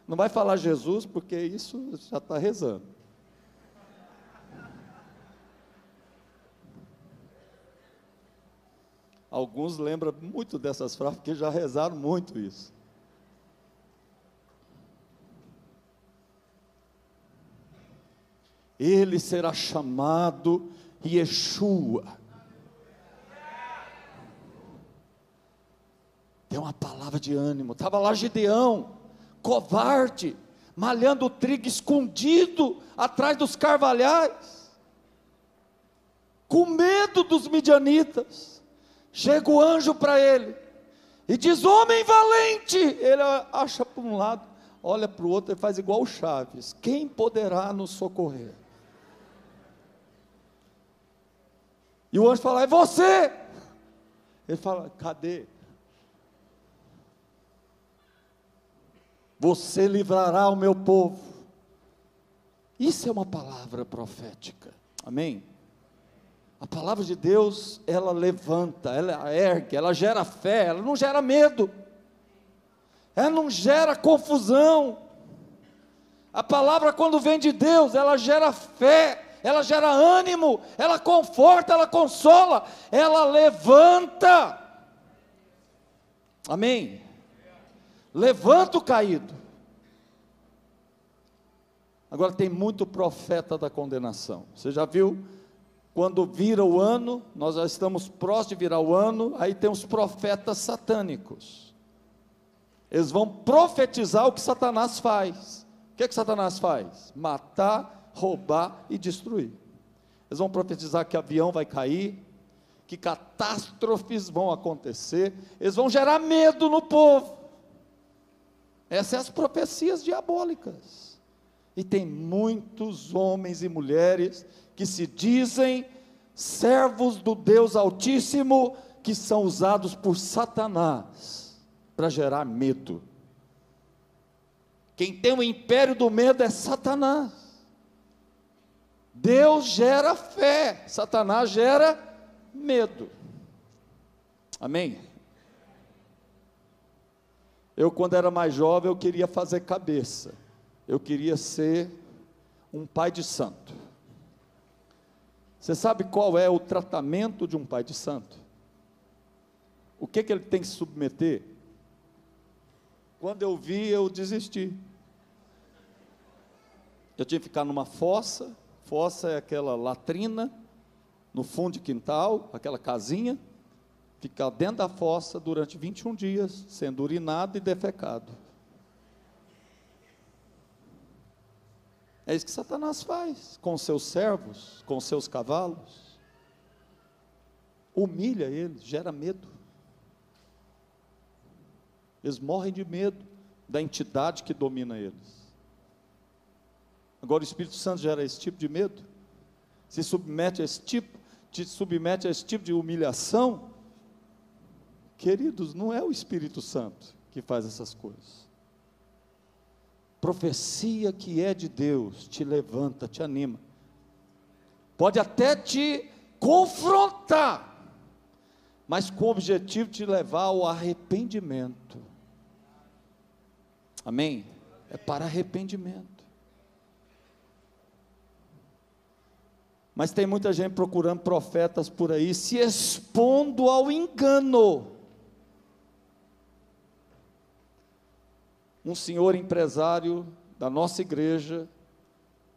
Não vai falar Jesus, porque isso já está rezando. Alguns lembram muito dessas frases, porque já rezaram muito isso. Ele será chamado Yeshua. Tem uma palavra de ânimo. Estava lá Gideão, covarde, malhando o trigo escondido atrás dos carvalhais, com medo dos midianitas. Chega o anjo para ele e diz: homem valente. Ele acha para um lado, olha para o outro e faz igual o Chaves: quem poderá nos socorrer? E o anjo fala: é você. Ele fala: cadê? Você livrará o meu povo. Isso é uma palavra profética. Amém? A palavra de Deus, ela levanta, ela ergue, ela gera fé, ela não gera medo, ela não gera confusão. A palavra, quando vem de Deus, ela gera fé, ela gera ânimo, ela conforta, ela consola, ela levanta. Amém? Levanta o caído. Agora tem muito profeta da condenação. Você já viu? Quando vira o ano, nós já estamos próximos de virar o ano, aí tem os profetas satânicos. Eles vão profetizar o que Satanás faz. O que Satanás faz? Matar, roubar e destruir. Eles vão profetizar que avião vai cair, que catástrofes vão acontecer, eles vão gerar medo no povo. Essas são as profecias diabólicas. E tem muitos homens e mulheres que se dizem servos do Deus Altíssimo, que são usados por Satanás para gerar medo. Quem tem o império do medo é Satanás. Deus gera fé, Satanás gera medo. Amém? Eu, quando era mais jovem, eu queria fazer cabeça. Eu queria ser um pai de santo. Você sabe qual é o tratamento de um pai de santo? O que ele tem que se submeter? Quando eu vi, eu desisti. Eu tinha que ficar numa fossa. Fossa é aquela latrina no fundo de quintal, aquela casinha. Ficar dentro da fossa durante 21 dias, sendo urinado e defecado. É isso que Satanás faz com seus servos, com seus cavalos. Humilha eles, gera medo. Eles morrem de medo da entidade que domina eles. Agora o Espírito Santo gera esse tipo de medo? Se submete a esse tipo, te submete a esse tipo de humilhação? Queridos, não é o Espírito Santo que faz essas coisas. Profecia que é de Deus te levanta, te anima. Pode até te confrontar, mas com o objetivo de te levar ao arrependimento. Amém? É para arrependimento. Mas tem muita gente procurando profetas por aí, se expondo ao engano. Um senhor empresário da nossa igreja,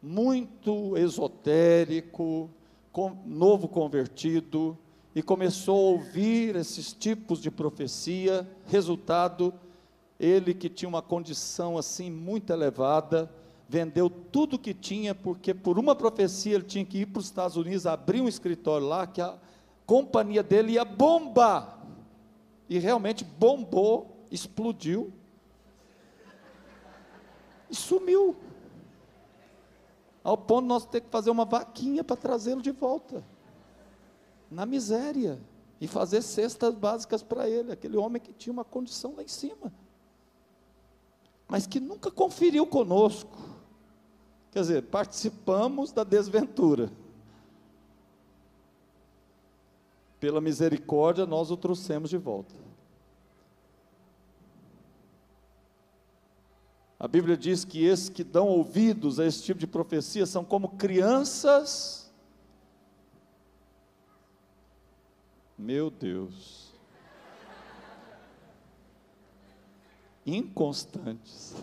muito esotérico, novo convertido, e começou a ouvir esses tipos de profecia. Resultado, ele que tinha uma condição assim muito elevada, vendeu tudo que tinha, porque por uma profecia ele tinha que ir para os Estados Unidos, abrir um escritório lá, que a companhia dele ia bombar, e realmente bombou, explodiu, e sumiu, ao ponto de nós ter que fazer uma vaquinha para trazê-lo de volta, na miséria, e fazer cestas básicas para ele, aquele homem que tinha uma condição lá em cima, mas que nunca conferiu conosco. Quer dizer, participamos da desventura. Pela misericórdia, nós o trouxemos de volta. A Bíblia diz que esses que dão ouvidos a esse tipo de profecia são como crianças. Meu Deus. Inconstantes.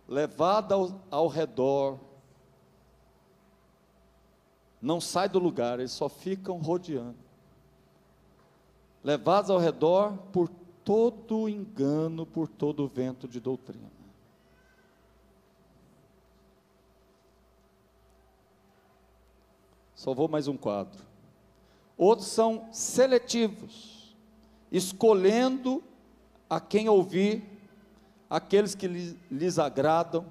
Levada ao redor, não sai do lugar, eles só ficam rodeando, levados ao redor por todo engano, por todo vento de doutrina. Só vou mais um quadro. Outros são seletivos, escolhendo a quem ouvir, aqueles que lhes agradam.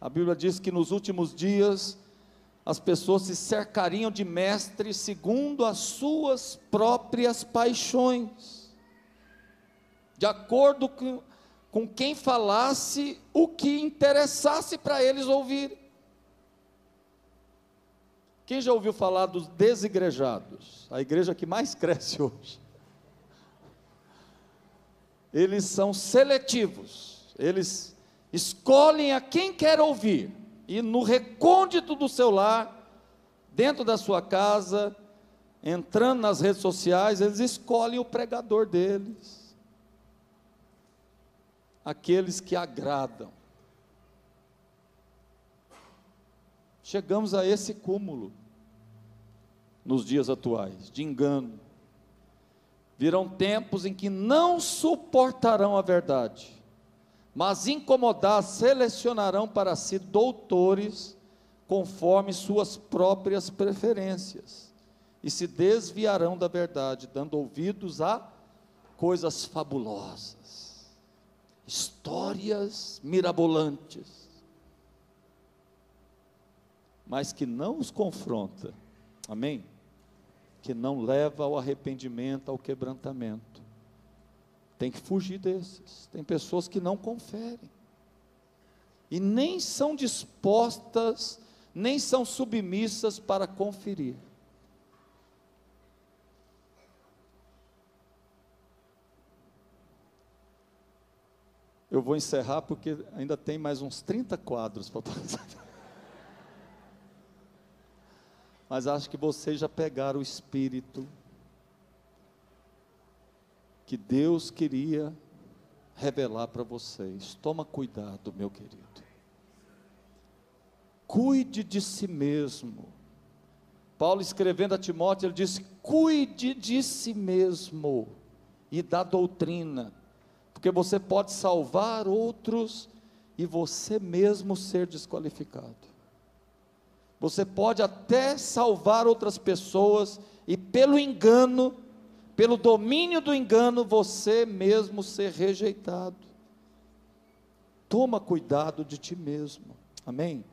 A Bíblia diz que nos últimos dias as pessoas se cercariam de mestres segundo as suas próprias paixões, de acordo com quem falasse o que interessasse para eles ouvir. Quem já ouviu falar dos desigrejados? A igreja que mais cresce hoje. Eles são seletivos, eles escolhem a quem quer ouvir, e no recôndito do seu lar, dentro da sua casa, entrando nas redes sociais, eles escolhem o pregador deles, aqueles que agradam. Chegamos a esse cúmulo nos dias atuais, de engano. Virão tempos em que não suportarão a verdade, mas incomodar, selecionarão para si doutores, conforme suas próprias preferências, e se desviarão da verdade, dando ouvidos a coisas fabulosas, histórias mirabolantes, mas que não os confronta, amém? Que não leva ao arrependimento, ao quebrantamento. Tem que fugir desses. Tem pessoas que não conferem, e nem são dispostas, nem são submissas para conferir. Eu vou encerrar porque ainda tem mais uns 30 quadros para passar. Mas acho que vocês já pegaram o espírito que Deus queria revelar para vocês. Toma cuidado, meu querido. Cuide de si mesmo. Paulo, escrevendo a Timóteo, ele disse: cuide de si mesmo e da doutrina, porque você pode salvar outros e você mesmo ser desqualificado. Você pode até salvar outras pessoas, e pelo engano, pelo domínio do engano, você mesmo ser rejeitado. Toma cuidado de ti mesmo, amém?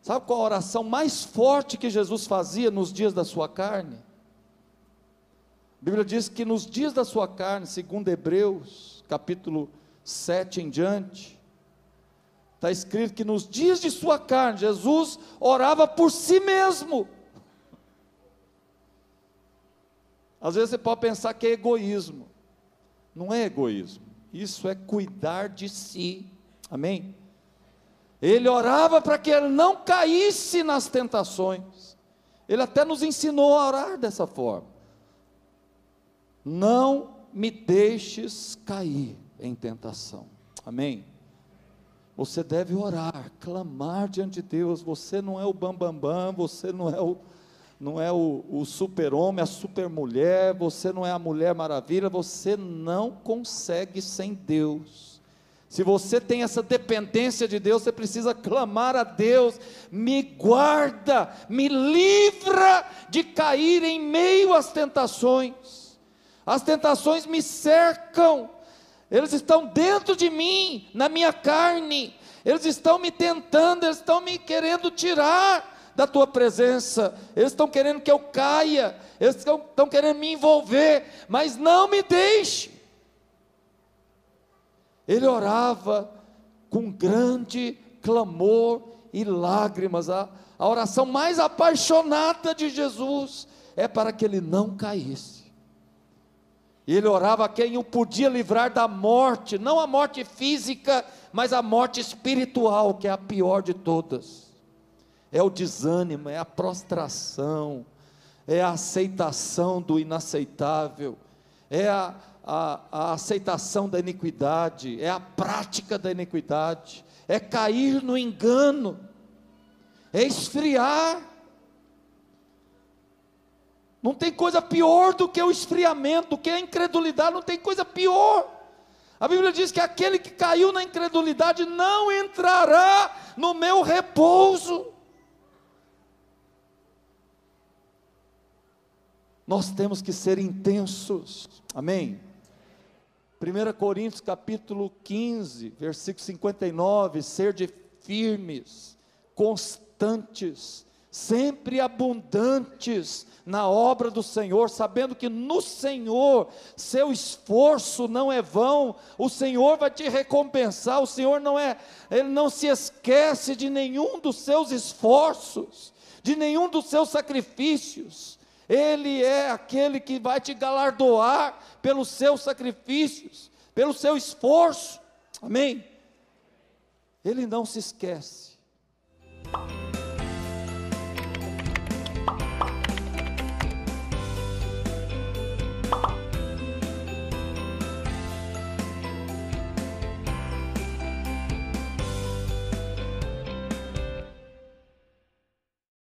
Sabe qual a oração mais forte que Jesus fazia nos dias da sua carne? A Bíblia diz que nos dias da sua carne, segundo Hebreus, capítulo 7 em diante, está escrito que nos dias de sua carne, Jesus orava por si mesmo. Às vezes você pode pensar que é egoísmo. Não é egoísmo, isso é cuidar de si, amém? Ele orava para que ele não caísse nas tentações. Ele até nos ensinou a orar dessa forma: não me deixes cair em tentação, amém? Você deve orar, clamar diante de Deus. Você não é o bambambam, você não é o super-homem, a super-mulher, você não é a mulher maravilha, você não consegue sem Deus. Se você tem essa dependência de Deus, você precisa clamar a Deus: me guarda, me livra de cair em meio às tentações. As tentações me cercam, eles estão dentro de mim, na minha carne, eles estão me tentando, eles estão me querendo tirar da tua presença, eles estão querendo que eu caia, eles estão querendo me envolver, mas não me deixe. Ele orava com grande clamor e lágrimas. A oração mais apaixonada de Jesus é para que ele não caísse. E ele orava a quem o podia livrar da morte, não a morte física, mas a morte espiritual, que é a pior de todas. É o desânimo, é a prostração, é a aceitação do inaceitável, é a aceitação da iniquidade, é a prática da iniquidade, é cair no engano, é esfriar. Não tem coisa pior do que o esfriamento, do que a incredulidade, não tem coisa pior. A Bíblia diz que aquele que caiu na incredulidade não entrará no meu repouso. Nós temos que ser intensos, amém? 1 Coríntios capítulo 15, versículo 59, ser de firmes, constantes, sempre abundantes na obra do Senhor, sabendo que no Senhor, seu esforço não é vão, o Senhor vai te recompensar, o Senhor Ele não se esquece de nenhum dos seus esforços, de nenhum dos seus sacrifícios. Ele é aquele que vai te galardoar pelos seus sacrifícios, pelo seu esforço, amém? Ele não se esquece.